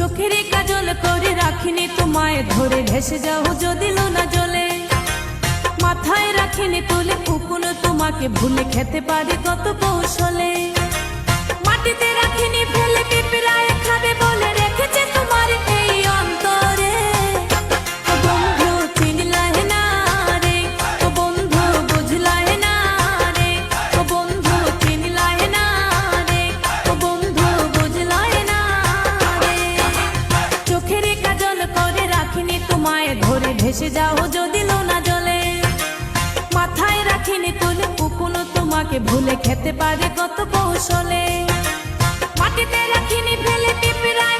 চোখের কাজল করে রাখিনি তোমায় ধরে ভেসে যাও যদি লোনা জলে মাথায় রাখিনি তুলে কুকুন তোমাকে ভুলে খেতে পারি কত কৌশলে মাটিতে রাখিনি ফেলে পিঁপড়ায় খাবে বলে রেখেছে তোমার এই অন্তরে ও বন্ধু চিনলাই না রে ও বন্ধু বুঝলাই না রে ও বন্ধু চিনলাই না রে ও বন্ধু বুঝলাই না রে চোখের কাজল করে রাখিনি তোমায় ধরে ভেসে যাও যদি লোনা জলে মাথায় রাখিনি তুলে কুকুন তোমাকে ভুলে খেতে পারে কত কৌশলে মাটিতে রাখিনি ফেলে পিঁপড়ায়